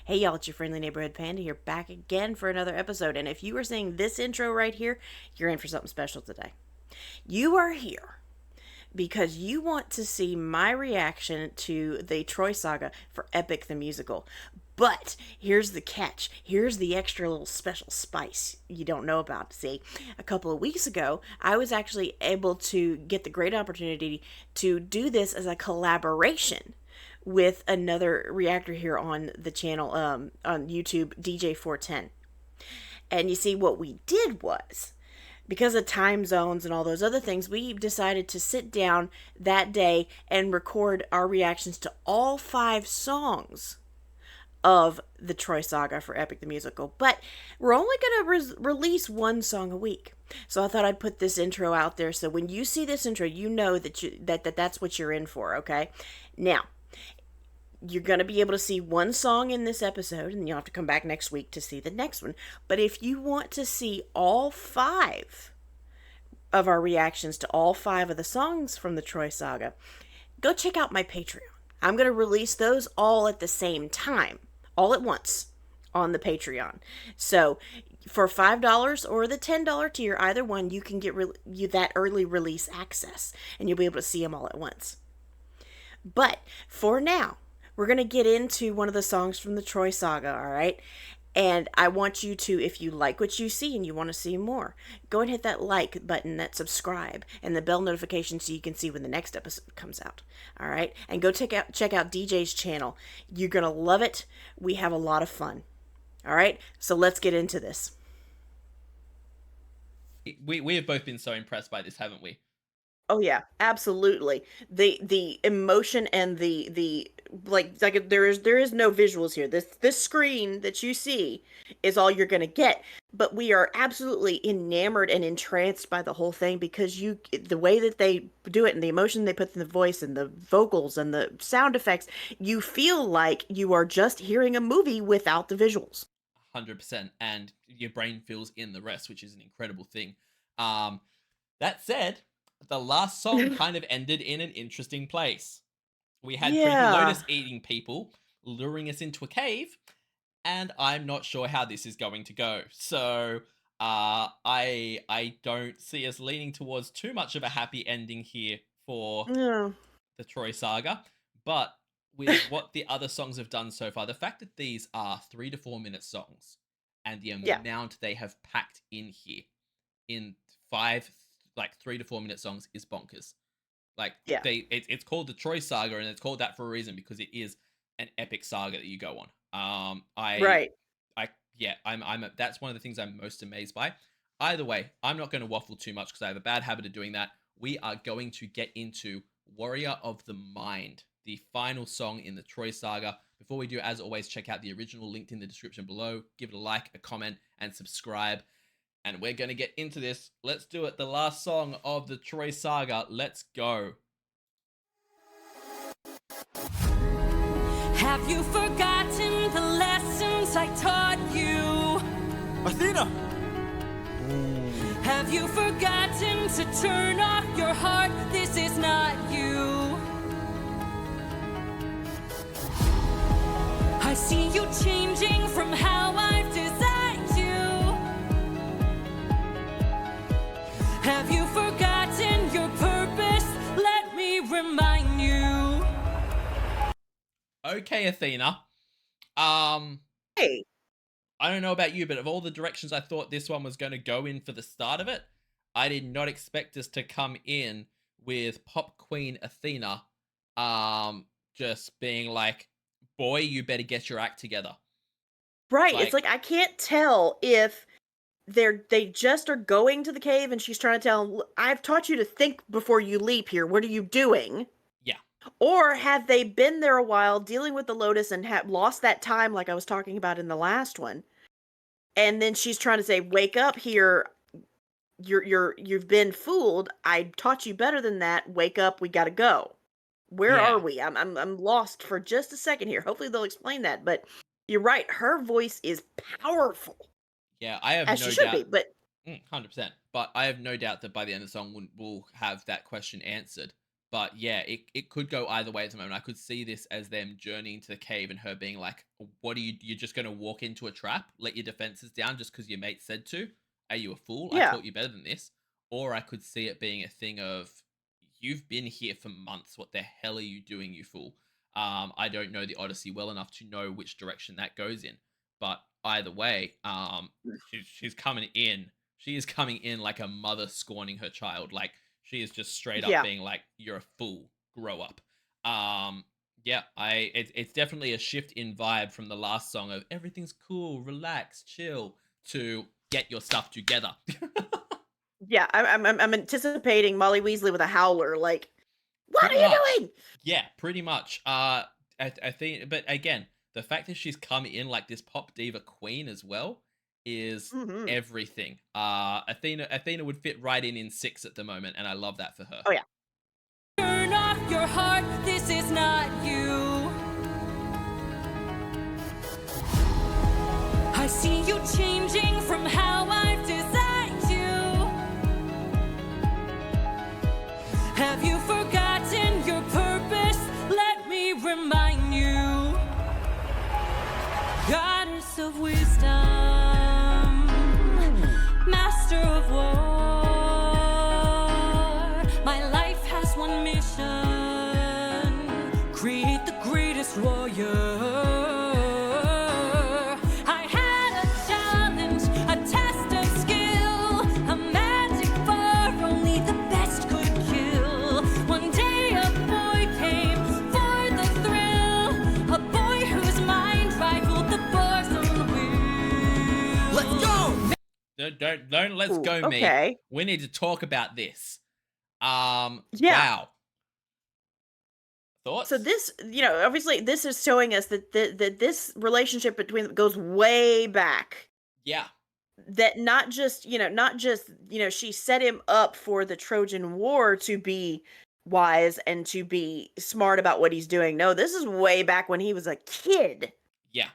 Hey y'all, it's your friendly neighborhood panda here, back again for another episode. And if you are seeing this intro right here, you're in for something special today. You are here because you want to see my reaction to the Troy Saga for Epic the Musical. But here's the catch. Here's the extra little special spice you don't know about. See, a couple of weeks ago, I was actually able to get the great opportunity to do this as a collaboration with another reactor here on the channel, on YouTube, DJ410. And you see, what we did was, because of time zones and all those other things, we decided to sit down that day and record our reactions to all 5 songs of the Troy Saga for Epic the Musical. But we're only going to release 1 song a week. So I thought I'd put this intro out there so when you see this intro, you know that's what you're in for, okay? Now, you're going to be able to see 1 song in this episode, and you'll have to come back next week to see the next one. But if you want to see all 5 of our reactions to all 5 of the songs from the Troy Saga, go check out my Patreon. I'm going to release those all at the same time, all at once, on the Patreon. So for $5 or the $10 tier, either one, you can get you that early release access, and you'll be able to see them all at once. But for now, we're going to get into one of the songs from the Troy Saga, all right? And I want you to, if you like what you see and you want to see more, go and hit that like button, that subscribe, and the bell notification so you can see when the next episode comes out, all right? And go check out DJ's channel. You're going to love it. We have a lot of fun, all right? So let's get into this. We have both been so impressed by this, haven't we? Oh yeah, absolutely. The emotion and the like there is no visuals here. This screen that you see is all you're going to get. But we are absolutely enamored and entranced by the whole thing because the way that they do it and the emotion they put in the voice and the vocals and the sound effects, you feel like you are just hearing a movie without the visuals. 100%. And your brain fills in the rest, which is an incredible thing. That said, the last song kind of ended in an interesting place. We had creepy Yeah. lotus eating people luring us into a cave, and I'm not sure how this is going to go. So I don't see us leaning towards too much of a happy ending here for Yeah. the Troy Saga. But with what the other songs have done so far, the fact that these are 3 to 4 minute songs and the Yeah. amount they have packed in here in 5 like 3 to 4 minute songs is bonkers. Like Yeah. it's called the Troy Saga, and it's called that for a reason because it is an epic saga that you go on. Right. That's one of the things I'm most amazed by. Either way, I'm not going to waffle too much because I have a bad habit of doing that. We are going to get into Warrior of the Mind, the final song in the Troy Saga. Before we do, as always, check out the original linked in the description below. Give it a like, a comment, and subscribe. And we're going to get into this. Let's do it. The last song of the Troy Saga. Let's go. Have you forgotten the lessons I taught you? Athena! Have you forgotten to turn off your heart? This is not you. I see you changing from how I've designed you. Have you forgotten your purpose? Let me remind you. Okay, Athena. Hey. I don't know about you, but of all the directions I thought this one was going to go in for the start of it, I did not expect us to come in with Pop Queen Athena just being like, boy, you better get your act together. Right. It's like I can't tell if they just are going to the cave and she's trying to tell them, I've taught you to think before you leap here. What are you doing? Yeah. Or have they been there a while dealing with the Lotus and have lost that time like I was talking about in the last one? And then she's trying to say, wake up here. You've been fooled. I taught you better than that. Wake up. We got to go. Where are we? I'm lost for just a second here. Hopefully they'll explain that. But you're right. Her voice is powerful. Yeah, I have As no she should doubt. be, but 100%. But I have no doubt that by the end of the song, we'll have that question answered. But yeah, it could go either way at the moment. I could see this as them journeying to the cave and her being like, "What are you? You're just going to walk into a trap, let your defenses down just because your mate said to? Are you a fool? I Yeah. taught you better than this." Or I could see it being a thing of, "You've been here for months. What the hell are you doing, you fool?" I don't know the Odyssey well enough to know which direction that goes in, but either way, she's coming in. She is coming in like a mother scorning her child. Like she is just straight up Yeah. being like, "You're a fool. Grow up." Um, yeah, it's definitely a shift in vibe from the last song of everything's cool, relax, chill to get your stuff together. Yeah, I'm anticipating Molly Weasley with a howler, like, "What are Pretty you much. doing?" Yeah, pretty much. I think, but again, the fact that she's come in like this pop diva queen as well is Mhm. everything. Athena would fit right in six at the moment, and I love that for her. Oh, yeah. Turn off your heart, this is not you. I see you changing from how I've designed you. Have you forgotten your purpose? Let me remind you. Goddess of wisdom, master of war. My life has one mission: create the greatest warrior. I had a challenge, a test of skill, a magic bar only the best could kill. One day a boy came for the thrill, a boy whose mind rivaled the bars on the wheel. Let's go! Don't let's Ooh, go me. okay. We need to talk about this. Yeah. Wow. So Thoughts? this, obviously this is showing us that this relationship between them goes way back. Yeah. That not just she set him up for the Trojan War to be wise and to be smart about what he's doing. No, this is way back when he was a kid Yeah.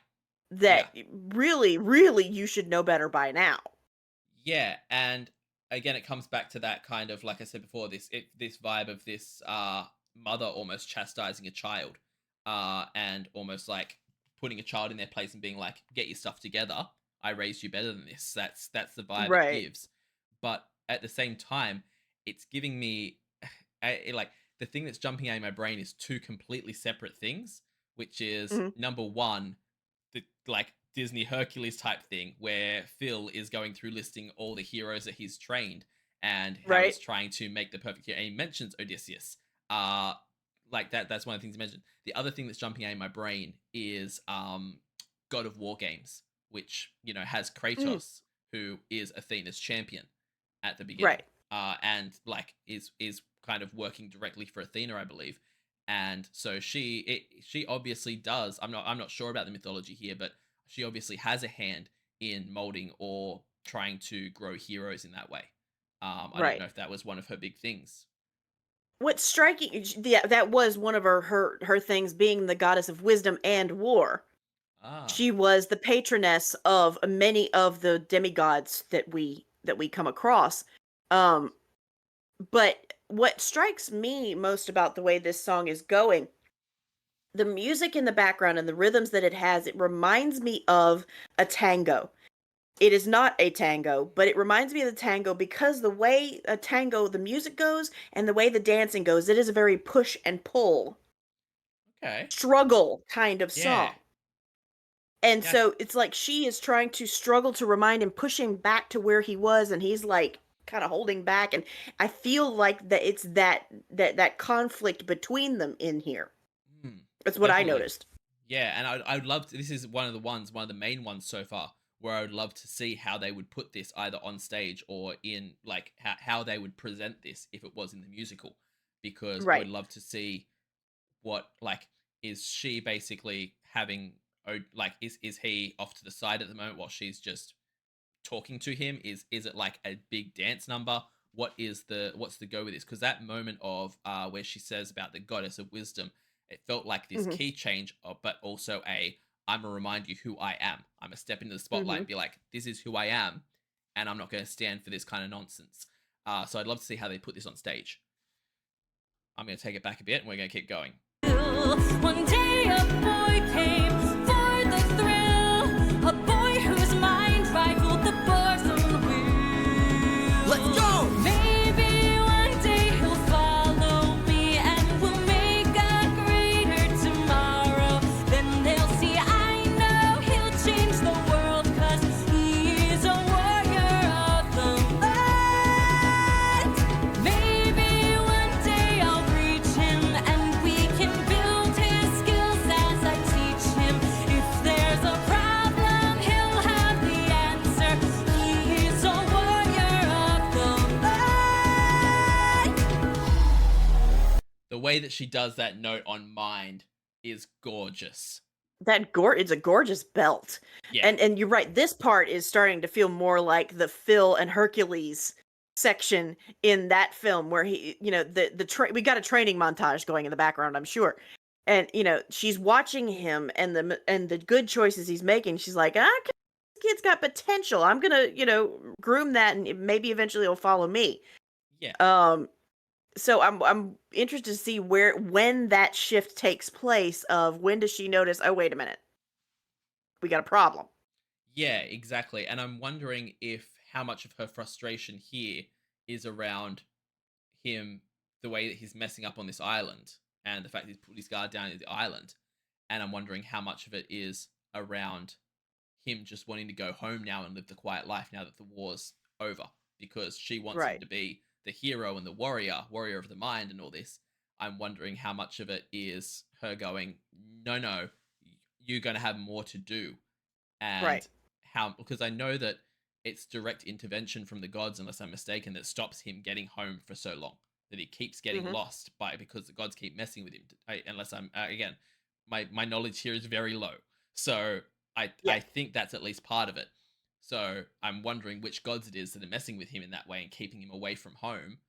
that Yeah. really, really you should know better by now. Yeah, and again, it comes back to that kind of like I said before, this vibe of this mother almost chastising a child, and almost like putting a child in their place and being like, "Get your stuff together. I raised you better than this." That's the vibe it Right. gives. But at the same time, it's giving me like the thing that's jumping out of my brain is two completely separate things, which is Mhm. number one, the like Disney Hercules type thing where Phil is going through listing all the heroes that he's trained and how Right. he's trying to make the perfect hero. And he mentions Odysseus. Uh like that's one of the things he mentioned. The other thing that's jumping out in my brain is God of War games, which, has Mm. Kratos, who is Athena's champion at the beginning. Right. And like is kind of working directly for Athena, I believe. And so she obviously does. I'm not sure about the mythology here, but she obviously has a hand in molding or trying to grow heroes in that way. I don't Right. know if that was one of her big things. What's striking, yeah, that was one of her things, being the goddess of wisdom and war. Ah, She was the patroness of many of the demigods that we come across. Um, but what strikes me most about the way this song is going, the music in the background and the rhythms that it has, it reminds me of a tango. It is not a tango, but it reminds me of the tango because the way a tango, the music goes and the way the dancing goes, it is a very push and pull, okay. struggle kind of Yeah. song. And Yeah. so it's like she is trying to struggle to remind him, pushing back to where he was, and he's like kind of holding back. And I feel like that it's that conflict between them in here. Mm, That's what I definitely. noticed. Yeah, and I would love to. This is one of the main ones so far, where I would love to see how they would put this either on stage or in like how they would present this if it was in the musical, because I would Right. love to see what like is she basically having like is he off to the side at the moment while she's just talking to him? Is it like a big dance number? What's the go with this? Because that moment of where she says about the goddess of wisdom, it felt like this Mhm. key change, but also I'm gonna remind you who I am. I'm gonna step into the spotlight Mhm. and be like, this is who I am, and I'm not gonna stand for this kind of nonsense. So I'd love to see how they put this on stage. I'm going to take it back a bit and we're going to keep going. One day a boy came for the thrill, a boy whose mind rivaled the bosom wheel. Let's go! Maybe one day he'll follow me and we'll make a greater tomorrow. Then they'll see I know he'll change the world, 'cause he's a warrior of the light. Maybe one day I'll reach him and we can build his skills as I teach him. If there's a problem, he'll have the answer. He's a warrior of the light. The way that she does that note on mind is gorgeous. It's a gorgeous belt. Yeah. And you're right, this part is starting to feel more like the Phil and Hercules section in that film, where he, we got a training montage going in the background, I'm sure. And she's watching him and the good choices he's making. She's like, this kid's got potential. I'm gonna groom that, and maybe eventually he'll follow me. Yeah. So I'm interested to see when that shift takes place. Of when does she notice, oh wait a minute, we got a problem. Yeah, exactly. And I'm wondering if how much of her frustration here is around him, the way that he's messing up on this island, and the fact that he's put his guard down at the island. And I'm wondering how much of it is around him just wanting to go home now and live the quiet life now that the war's over, because she wants him Right. to be the hero and the warrior of the mind and all this. I'm wondering how much of it is her going, no, you're going to have more to do. And Right. how, because I know that it's direct intervention from the gods, unless I'm mistaken, that stops him getting home for so long, that he keeps getting Mhm. lost because the gods keep messing with him. Unless I'm again, my knowledge here is very low, so I Yeah. think that's at least part of it. So I'm wondering which gods it is that are messing with him in that way and keeping him away from home,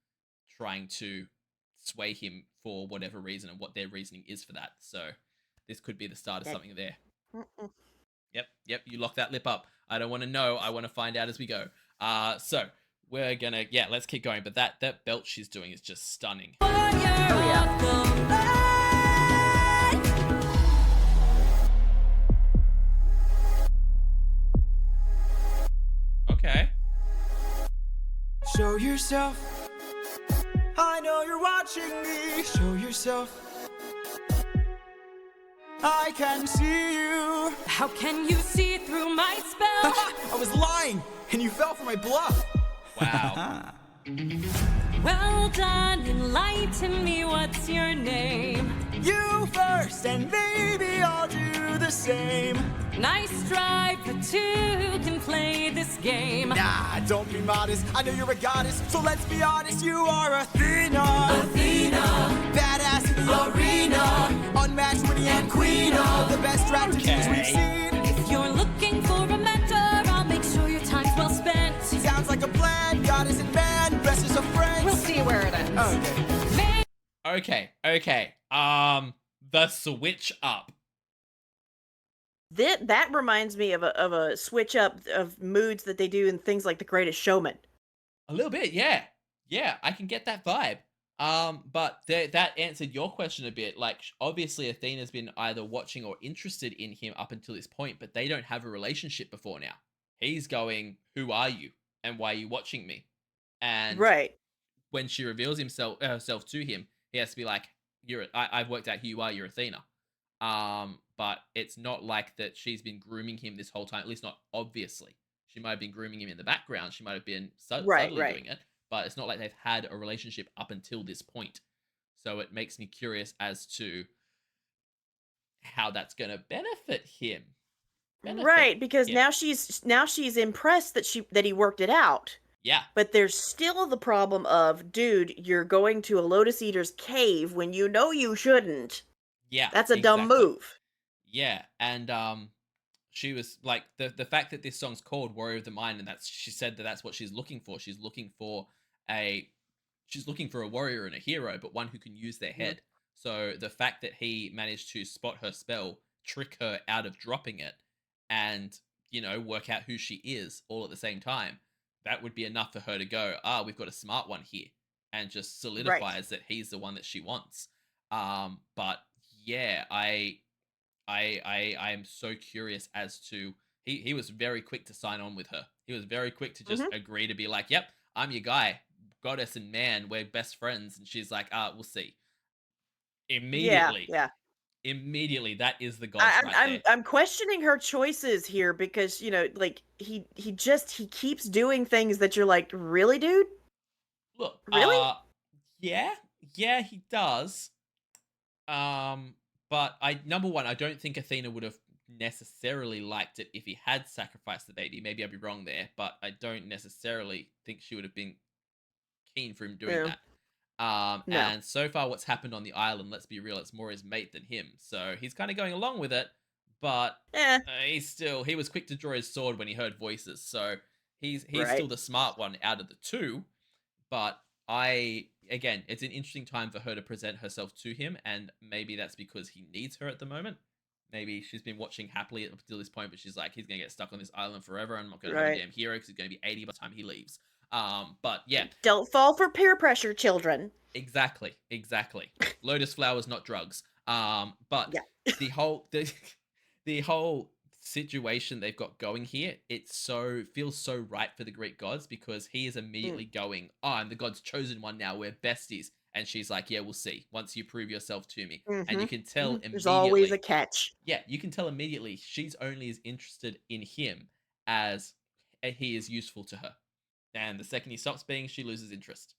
trying to sway him for whatever reason, and what their reasoning is for that. So this could be the start of Yeah. something there. Mm-mm. Yep, you lock that lip up. I don't want to know. I want to find out as we go. So we're gonna, let's keep going. But that belt she's doing is just stunning. Warrior yeah. of the light. Okay. Show yourself. I know you're watching me. Show yourself. I can see you. How can you see through my spell? I was lying, and you fell for my bluff. Wow. Well done, enlighten me, what's your name? You first, and maybe I'll do the same. Nice try, but two can play this game. Nah, don't be modest. I know you're a goddess, so let's be honest. You are Athena. Athena, Badass in the arena. Unmatched, winning, and queen of the best strategies we've seen. if you're looking for a mentor, I'll make sure your time's well spent. Sounds like a plan. Goddess and man, best as a friend. We'll see where it ends. Okay. Okay. The switch up. That reminds me of a switch up of moods that they do in things like The Greatest Showman. A little bit, yeah. Yeah, I can get that vibe. But that answered your question a bit. Like, obviously, Athena's been either watching or interested in him up until this point, but they don't have a relationship before now. He's going, "Who are you, and why are you watching me?" And Right. when she reveals herself to him, he has to be like, I've worked out who you are. You're Athena." But it's not like that she's been grooming him this whole time. At least not obviously. She might have been grooming him in the background. She might have been Right, subtly right. doing it, but it's not like they've had a relationship up until this point. So it makes me curious as to how that's going to benefit him. Right, because him. now she's impressed that he worked it out. Yeah. But there's still the problem of, dude, you're going to a Lotus Eater's cave when you know you shouldn't. Yeah. That's a dumb exactly. move. Yeah, and she was like the fact that this song's called Warrior of the Mind, and she said that's what she's looking for. She's looking for a warrior and a hero, but one who can use their head. So the fact that he managed to spot her spell, trick her out of dropping it, and work out who she is all at the same time, that would be enough for her to go, we've got a smart one here. and just Right. solidifies that he's the one that she wants. But yeah, I am so curious as to he was very quick to sign on with her. He was very quick to just Hmm. agree to be like, "Yep, I'm your guy, goddess and man, we're best friends." And she's like, "We'll see." Yeah, Immediately, yeah. immediately, that is the gods I, right I'm there. I'm I'm questioning her choices here because like he keeps doing things that you're like, really, dude, Look, really? yeah, yeah, he does. Um, but I number one, I don't think Athena would have necessarily liked it if he had sacrificed the baby. Maybe I'd be wrong there, but I don't necessarily think she would have been keen for him doing No, that. no. And so far, what's happened on the island, let's be real, it's more his mate than him. So he's kind of going along with it, but Eh, he was quick to draw his sword when he heard voices. So he's right. still the smart one out of the two. But I again, it's an interesting time for her to present herself to him, and maybe that's because he needs her at the moment. Maybe she's been watching happily up until this point, but she's like, he's gonna get stuck on this island forever, and I'm not gonna have a Right. damn hero because he's gonna be 80 by the time he leaves. But yeah, Don't fall for peer pressure, children. exactly, exactly. Lotus flowers, not drugs. But Yeah. the whole the whole situation they've got going here, it's so feels so right for the Greek gods because he is Mm. immediately going, "Oh, I'm the god's chosen one now. We're besties." And she's like, "Yeah, we'll see once you prove yourself to me." And Mm-hmm. you can tell There's always a immediately, catch. yeah, you can tell immediately she's only as interested in him as he is useful to her. And the second he stops being, she loses interest.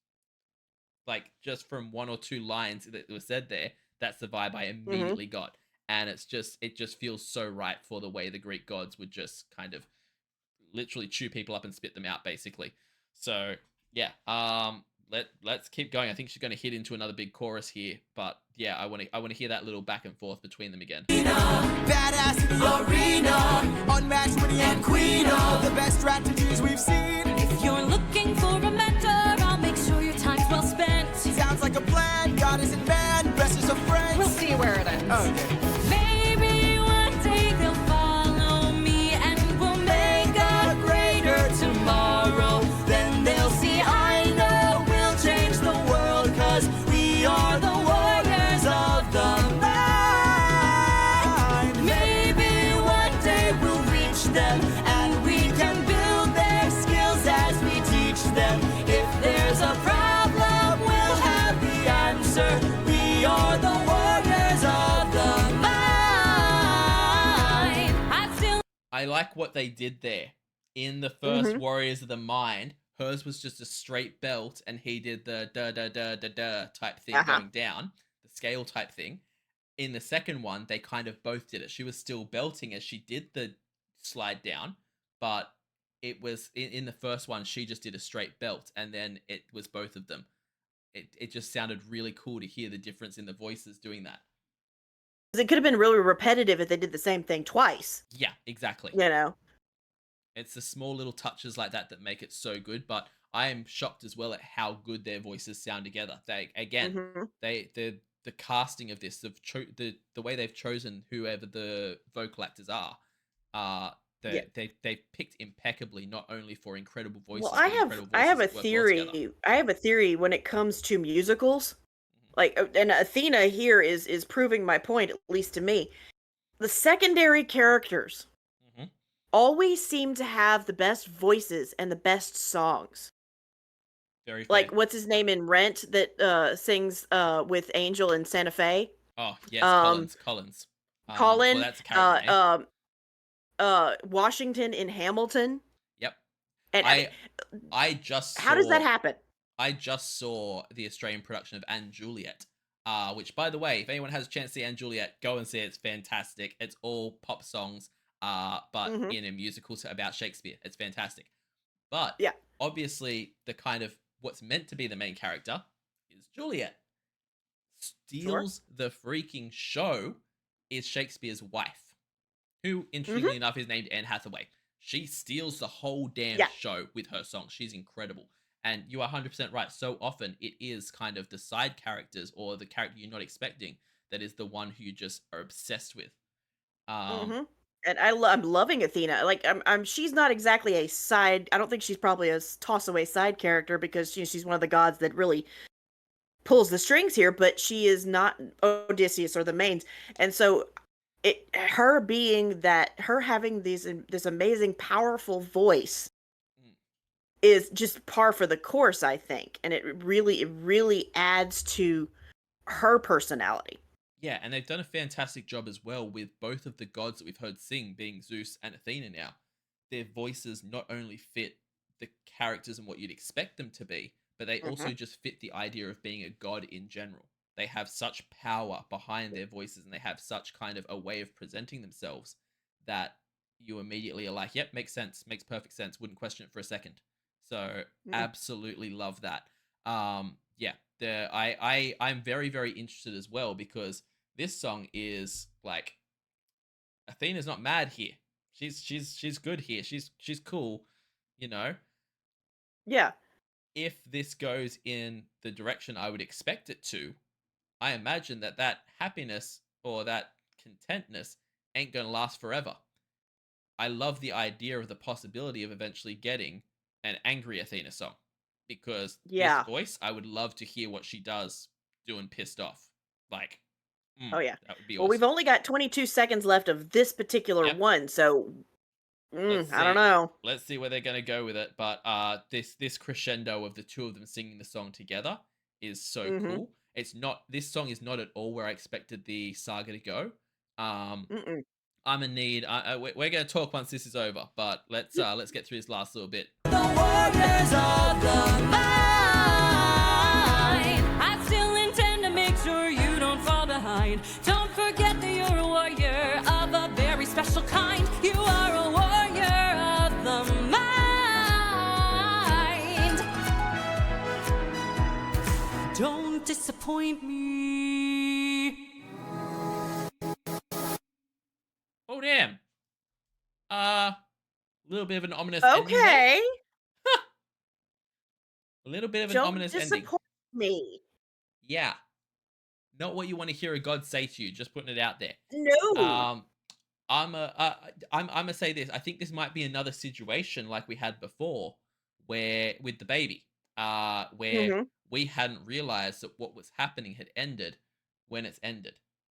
Like just from one or two lines that were said there, that's the vibe I Mm-hmm. immediately got. And it just feels so right for the way the Greek gods would just kind of literally chew people up and spit them out, basically. So yeah, let's keep going. I think she's going to hit into another big chorus here, but yeah, I want to hear that little back and forth between them again. Badass in the arena, unmatched winning and queen of the best strategies we've seen. If you're looking for a mentor, I'll make sure your time's well spent. Sounds like a plan, God isn't man, best is of friends. We'll see where it ends. Okay. Maybe one day they'll follow me and we'll make a greater tomorrow. Then they'll see I know we'll change the world, 'cause we are the warriors of the mind. Maybe one day we'll reach them and we can build their skills as we teach them. If there's a problem, we'll have the answer. We are the warriors of the mind. I still I like what they did there. In the first Mm-hmm. Warriors of the Mind, hers was just a straight belt, and he did the da da da da da type thing Uh-huh. going down, the scale type thing. In the second one, they kind of both did it. She was still belting as she did the slide down, but it was in the first one, she just did a straight belt, and then it was both of them. It just sounded really cool to hear the difference in the voices doing that. 'Cause it could have been really repetitive if they did the same thing twice. Yeah, exactly. You know. It's the small little touches like that that make it so good. But I am shocked as well at how good their voices sound together. They again, Mm-hmm. the casting of this, the way they've chosen whoever the vocal actors are, uh, Yeah. they picked impeccably. Not only for incredible Well, voices, but incredible I have voices a that work well together. theory. I have a theory when it comes to musicals. Like, and Athena here is proving my point, at least to me. The secondary characters Hmm. always seem to have the best voices and the best songs. Very fair. Like, what's his name in Rent that sings with Angel in Santa Fe? Oh yes, Um, Collins. Well, Colin, that's a character name. Washington in Hamilton. Yep. And I mean, I just how does that saw happen? I just saw the Australian production of Anne Juliet, which, by the way, if anyone has a chance to see Anne Juliet, go and see it. It's fantastic. It's all pop songs, but Hmm. in a musical about Shakespeare. It's fantastic. But Yeah, obviously, the kind of what's meant to be the main character is Juliet. sure. Steals the freaking show is Shakespeare's wife, who, Hmm. interestingly enough, is named Anne Hathaway. She steals the whole damn Yeah. show with her song. She's incredible. And you are 100% right. So often it is kind of the side characters or the character you're not expecting that is the one who you just are obsessed with. Um, Hmm. And I'm loving Athena. Like she's not exactly a side. I don't think she's probably a toss away side character because she's one of the gods that really pulls the strings here. But she is not Odysseus or the mains, and so her being that her having this amazing powerful voice Mm. is just par for the course, I think, and it really adds to her personality. Yeah, and they've done a fantastic job as well with both of the gods that we've heard sing, being Zeus and Athena now. Their voices not only fit the characters and what you'd expect them to be, but they Hmm. also just fit the idea of being a god in general. They have such power behind their voices and they have such kind of a way of presenting themselves that you immediately are like, yep, makes sense, makes perfect sense, wouldn't question it for a second. So absolutely love that. Yeah, I'm very very interested as well because this song is like Athena's not mad here. She's good here. She's cool, you know. Yeah, If this goes in the direction I would expect it to, I imagine that that happiness or that contentness ain't going to last forever. I love the idea of the possibility of eventually getting an angry Athena song because this yeah. voice, I would love to hear what she does doing pissed off. Like, Oh yeah. that would be Well, we've awesome. only got 22 seconds left of this particular Yep. one, so Let's I don't see. know. Let's see where they're gonna go with it. But this crescendo of the two of them singing the song together is so Mm-hmm. cool. It's not this song is not at all where I expected the saga to go. Um, Mm-mm. I'm in need. We're gonna talk once this is over. But let's get through this last little bit. The warriors of the mind. I still intend to make sure you don't fall behind. Don't forget that you're a warrior of a very special kind. You are a warrior of the mind. Don't disappoint me. Oh damn. A little bit of an ominous ending there. Okay. A little bit of an Don't ominous ending. disappoint me. Yeah, not what you want to hear a god say to you. Just putting it out there. No. Um, I'm gonna say this. I think this might be another situation like we had before, where with the baby, where Mm-hmm. we hadn't realized that what was happening had ended when it's ended.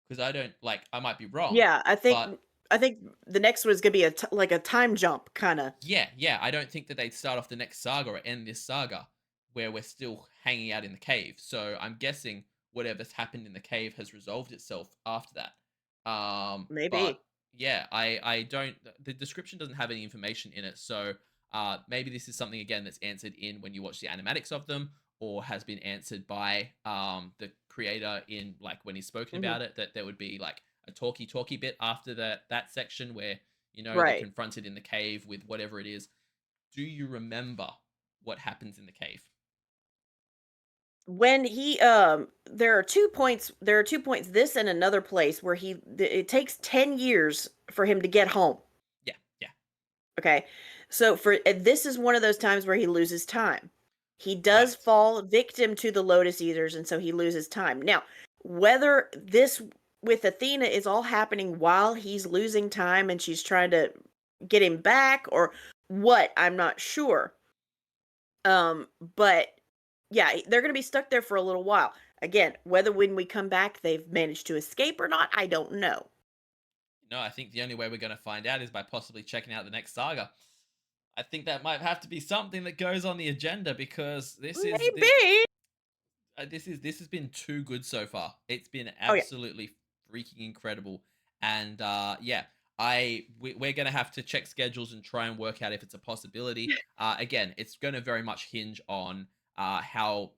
Because I don't like. I might be wrong, Yeah, but I think the next one is gonna be like a time jump kind of. yeah, I don't think that they'd start off the next saga or end this saga where we're still hanging out in the cave. So I'm guessing whatever's happened in the cave has resolved itself after that. But Maybe. yeah, I don't. The description doesn't have any information in it, so maybe this is something again that's answered in when you watch the animatics of them, or has been answered by the creator in like when he's spoken Hmm. about it. That there would be like a talky bit after that section where they're Right. confronted in the cave with whatever it is. Do you remember what happens in the cave? When he there are 2 points this and another place where it takes 10 years for him to get home. Yeah, yeah, Okay. So this is one of those times where he loses time. He does right. fall victim to the Lotus Eaters, and so he loses time. Now, whether this with Athena is all happening while he's losing time and she's trying to get him back or what, I'm not sure. But yeah, they're going to be stuck there for a little while. Again, whether when we come back they've managed to escape or not, I don't know. No, I think the only way we're going to find out is by possibly checking out the next saga. I think that might have to be something that goes on the agenda because Maybe. this has been too good so far. It's been Oh yeah. absolutely freaking incredible, and yeah, we're gonna have to check schedules and try and work out if it's a possibility. Again, it's gonna very much hinge on how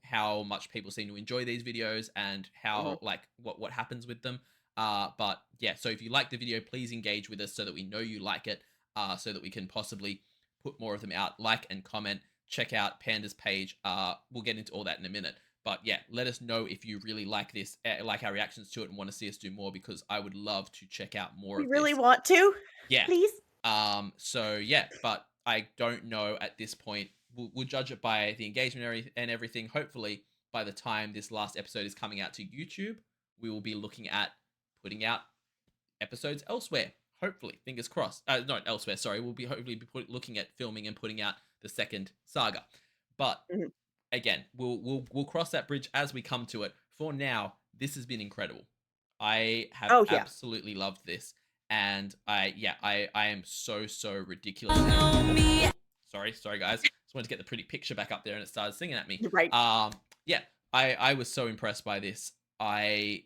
much people seem to enjoy these videos and Mhm. how like what happens with them. But yeah, so if you like the video, please engage with us so that we know you like it. So that we can possibly put more of them out. Like and comment. Check out Panda's page. We'll get into all that in a minute. But yeah, let us know if you really like this, like our reactions to it, and want to see us do more because I would love to check out more We of really this. want to. Yeah. Please. So yeah, but I don't know at this point. We'll judge it by the engagement and everything. Hopefully, by the time this last episode is coming out to YouTube, we will be looking at putting out episodes elsewhere. hopefully, fingers crossed. Not elsewhere. Sorry, we'll be hopefully looking at filming and putting out the second saga. But Mhm. again, we'll cross that bridge as we come to it. For now, this has been incredible. I have Oh yeah. absolutely loved this, and I am so ridiculously. Follow me. Sorry guys. Just wanted to get the pretty picture back up there, and it started singing at me. Right. Yeah, I was so impressed by this. I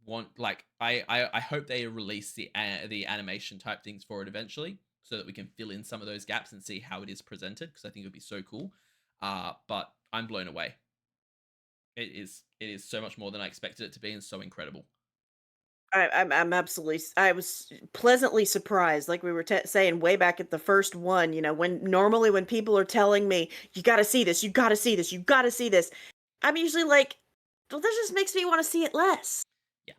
want like I hope they release the animation type things for it eventually, so that we can fill in some of those gaps and see how it is presented, because I think it would be so cool. But I'm blown away. It is so much more than I expected it to be, and so incredible. I'm absolutely. I was pleasantly surprised, like we were saying way back at the first one. When normally when people are telling me you got to see this, you got to see this, you got to see this, I'm usually like, well, this just makes me want to see it less. Yeah, I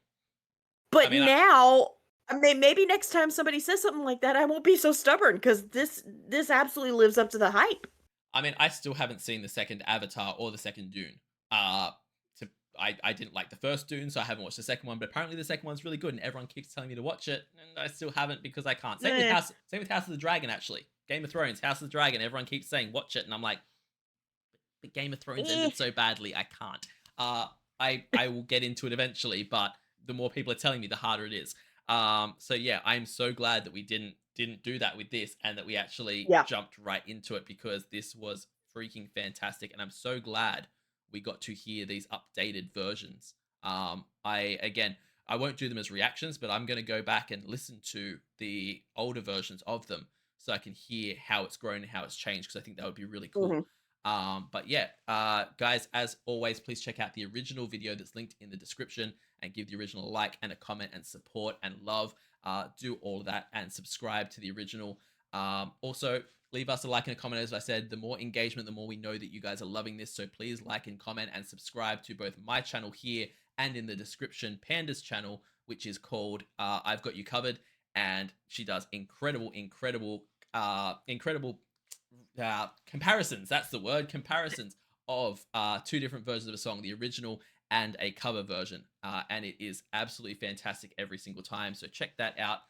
But mean, now, maybe next time somebody says something like that, I won't be so stubborn because this absolutely lives up to the hype. I still haven't seen the second Avatar or the second Dune. To I didn't like the first Dune, so I haven't watched the second one. But apparently the second one's really good, and everyone keeps telling me to watch it, and I still haven't because I can't. Eh, Same with House of the Dragon, actually. Game of Thrones, House of the Dragon. Everyone keeps saying watch it, and I'm like, but Game of Thrones eh. ended so badly, I can't. Uh, I will get into it eventually, but the more people are telling me, the harder it is. So yeah, I'm so glad that we didn't do that with this, and that we actually Yeah. jumped right into it, because this was freaking fantastic, and I'm so glad we got to hear these updated versions. I won't do them as reactions, but I'm going to go back and listen to the older versions of them, so I can hear how it's grown and how it's changed, because I think that would be really cool. Mhm. But yeah, guys, as always, please check out the original video that's linked in the description, and give the original a like and a comment and support and love. Do all of that and subscribe to the original. Also, leave us a like and a comment. As I said, the more engagement, the more we know that you guys are loving this. So please like and comment and subscribe to both my channel here and in the description, Panda's channel, which is called I've Got You Covered. And she does incredible comparisons. That's the word, comparisons of two different versions of a song, the original and a cover version. And it is absolutely fantastic every single time. So check that out.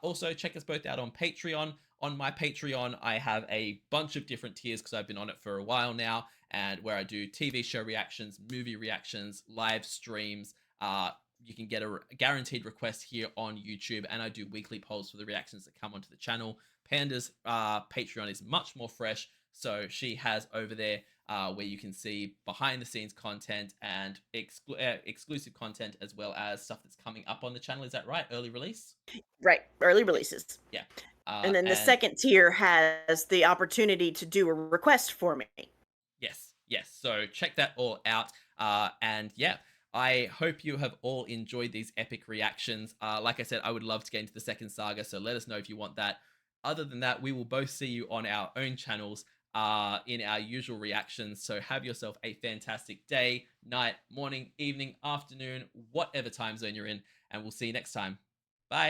Also, check us both out on Patreon. On my Patreon, I have a bunch of different tiers because I've been on it for a while now, and where I do TV show reactions, movie reactions, live streams. You can get a guaranteed request here on YouTube, and I do weekly polls for the reactions that come onto the channel. Panda's Patreon is much more fresh, so she has over there where you can see behind the scenes content and exclusive content, as well as stuff that's coming up on the channel. Is that right? Early release? Right. Early releases. Yeah. And then the And second tier has the opportunity to do a request for me. yes. So check that all out. And yeah, I hope you have all enjoyed these epic reactions. Like I said, I would love to get into the second saga, so let us know if you want that. Other than that, we will both see you on our own channels in our usual reactions. So have yourself a fantastic day, night, morning, evening, afternoon, whatever time zone you're in, and we'll see you next time. Bye.